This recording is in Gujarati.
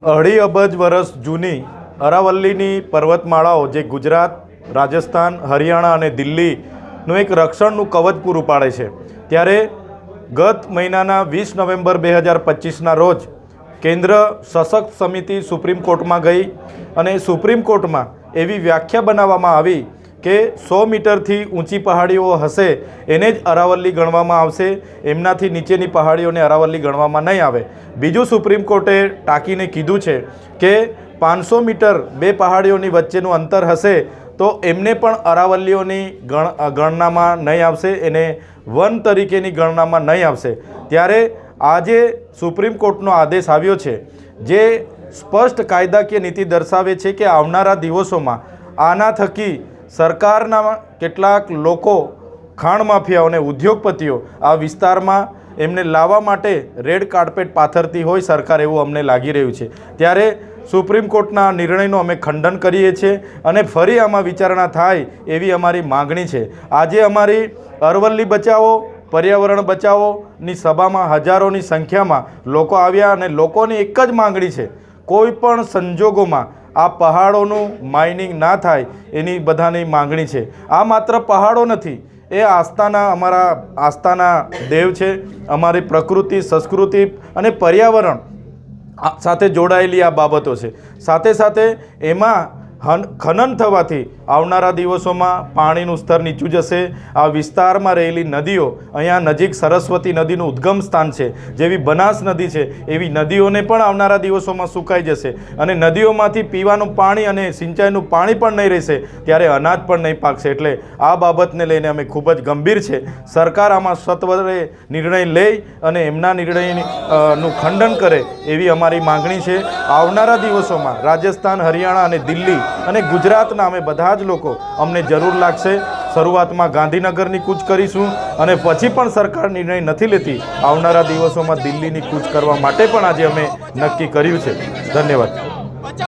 અઢી અબજ વર્ષ જૂની અરાવલ્લીની પર્વતમાળાઓ જે ગુજરાત, રાજસ્થાન, હરિયાણા અને દિલ્હીનું એક રક્ષણનું કવચ પૂરું પાડે છે, ત્યારે ગત મહિનાના 20 નવેમ્બર 2025ના રોજ કેન્દ્ર સશક્ત સમિતિ સુપ્રીમ કોર્ટમાં ગઈ અને સુપ્રીમ કોર્ટમાં એવી વ્યાખ્યા બનાવવામાં આવી કે 100 મીટરથી ઊંચી પહાડીઓ હશે એને જ અરાવલ્લી ગણવામાં આવશે, એમનાથી નીચેની પહાડીઓને અરાવલ્લી ગણવામાં નહીં આવે। બીજું સુપ્રીમ કોર્ટે ટાંકીને કીધું છે કે 500 મીટર બે પહાડીઓની વચ્ચેનું અંતર હશે તો એમને પણ અરાવલ્લીઓની ગણનામાં નહીં આવશે, એને વન તરીકેની ગણનામાં નહીં આવશે। ત્યારે આજે સુપ્રીમ કોર્ટનો આદેશ આવ્યો છે જે સ્પષ્ટ કાયદાકીય નીતિ દર્શાવે છે કે આવનારા દિવસોમાં આના થકી સરકારના કેટલાક લોકો, ખાણ માફિયાઓ અને ઉદ્યોગપતિઓ આ વિસ્તારમાં એમને લાવવા માટે રેડ કાર્પેટ પાથરતી હોય સરકાર, એવું અમને લાગી રહ્યું છે। ત્યારે સુપ્રીમ કોર્ટના નિર્ણયનું અમે ખંડન કરીએ છીએ અને ફરી આમાં વિચારણા થાય એવી અમારી માગણી છે। આજે અમારી અરવલ્લી બચાવો, પર્યાવરણ બચાવોની સભામાં હજારોની સંખ્યામાં લોકો આવ્યા અને લોકોની એક જ માગણી છે, કોઈ પણ સંજોગોમાં આ પહાડોનું માઇનિંગ ના થાય એની બધાની માગણી છે। આ માત્ર પહાડો નથી, એ અમારા આસ્થાના દેવ છે, અમારી પ્રકૃતિ, સંસ્કૃતિ અને પર્યાવરણ સાથે જોડાયેલી આ બાબતો છે। સાથે સાથે એમાં ખનન થવાથી આવનારા દિવસોમાં પાણીનું સ્તર નીચું જશે। આ વિસ્તારમાં રહેલી નદીઓ, અહીંયા નજીક સરસ્વતી નદીનું ઉદ્ગમ સ્થાન છે, જેવી બનાસ નદી છે એવી નદીઓને પણ આવનારા દિવસોમાં સુકાઈ જશે અને નદીઓમાંથી પીવાનું પાણી અને સિંચાઈનું પાણી પણ નહીં રહેશે, ત્યારે અનાજ પણ નહીં પાકશે। એટલે આ બાબતને લઈને અમે ખૂબ જ ગંભીર છે। સરકાર આમાં સત્વરે નિર્ણય લે અને એમના નિર્ણયનું ખંડન કરે એવી અમારી માગણી છે। આવનારા દિવસોમાં રાજસ્થાન, હરિયાણા અને દિલ્હી અને ગુજરાતના અમે બધા જ લોકો અમને જરૂર લાગશે। શરૂઆતમાં ગાંધીનગરની કૂચ કરીશું અને પછી પણ સરકાર નિર્ણય નથી લેતી, આવનારા દિવસોમાં દિલ્હીની કૂચ કરવા માટે પણ આજે અમે નક્કી કર્યું છે। ધન્યવાદ।